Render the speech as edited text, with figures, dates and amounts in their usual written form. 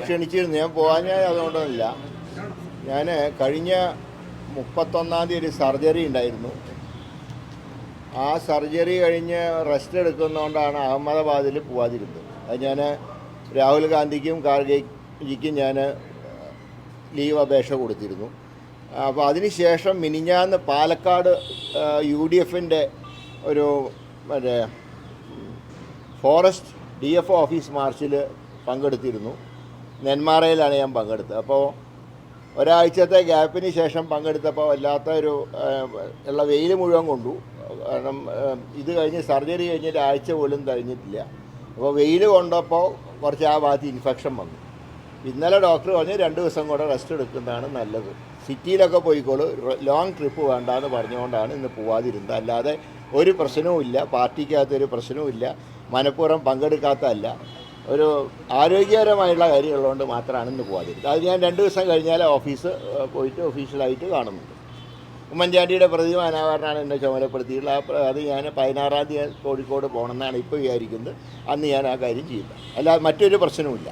ക്ഷണിച്ചിരുന്നു. ഞാൻ പോകാഞ്ഞ അതുകൊണ്ടൊന്നുമില്ല. ഞാൻ കഴിഞ്ഞ 31-ാം തീയതി ഒരു സർജറി ഉണ്ടായിരുന്നു. ആ സർജറി കഴിഞ്ഞ് റെസ്റ്റ് എടുക്കുന്നതുകൊണ്ടാണ് അഹമ്മദാബാദിൽ പോവാതിരുന്നത്. അത് ഞാൻ രാഹുൽ ഗാന്ധിക്കും ഖാർഗെജിക്കും ഞാൻ ലീവ് അപേക്ഷ കൊടുത്തിരുന്നു. അപ്പോൾ അതിനുശേഷം മിനിഞ്ഞാന്ന് പാലക്കാട് UDFൻ്റെ ഒരു മറ്റേ ഫോറസ്റ്റ് DFO ഓഫീസ് മാർച്ചിൽ പങ്കെടുത്തിരുന്നു. നെന്മാറയിലാണ് ഞാൻ പങ്കെടുത്തത്. അപ്പോൾ ഒരാഴ്ചത്തെ ഗ്യാപ്പിന് ശേഷം പങ്കെടുത്തപ്പോൾ വല്ലാത്ത ഒരു ഉള്ള വെയിൽ മുഴുവൻ കൊണ്ടു. കാരണം ഇത് കഴിഞ്ഞ് സർജറി കഴിഞ്ഞിട്ട് ആഴ്ച പോലും കഴിഞ്ഞിട്ടില്ല. അപ്പോൾ വെയിൽ കൊണ്ടപ്പോൾ കുറച്ച് ആ ഭാഗത്ത് ഇൻഫെക്ഷൻ വന്നു. ഇന്നലെ ഡോക്ടർ പറഞ്ഞ് 2 ദിവസം കൂടെ റെസ്റ്റ് എടുക്കുന്നതാണ് നല്ലത്, സിറ്റിയിലൊക്കെ പോയിക്കോളൂ, ലോങ് ട്രിപ്പ് വേണ്ടാന്ന് പറഞ്ഞുകൊണ്ടാണ് ഇന്ന് പോവാതിരുന്നത്. അല്ലാതെ ഒരു പ്രശ്നവുമില്ല, പാർട്ടിക്കകത്തൊരു പ്രശ്നവുമില്ല, മനഃപൂർവ്വം പങ്കെടുക്കാത്തതല്ല, ഒരു ആരോഗ്യകരമായുള്ള കാര്യമുള്ളതുകൊണ്ട് മാത്രമാണ് ഇന്ന് പോകാതിരുന്നത്. അത് ഞാൻ 2 ദിവസം കഴിഞ്ഞാൽ ഓഫീസ് പോയിട്ട് ഒഫീഷ്യലായിട്ട് കാണുന്നുണ്ട്. ഉമ്മൻചാണ്ടിയുടെ പ്രതിമ അനാവരണമാണ് എന്നെ ചുമതലപ്പെടുത്തിയിട്ടുള്ളത്. അത് ഞാൻ 16-ാം തീയതി കോഴിക്കോട് പോകണമെന്നാണ് ഇപ്പോൾ വിചാരിക്കുന്നത്. അന്ന് ഞാൻ ആ കാര്യം ചെയ്യുന്നത്. അല്ലാതെ മറ്റൊരു പ്രശ്നവുമില്ല.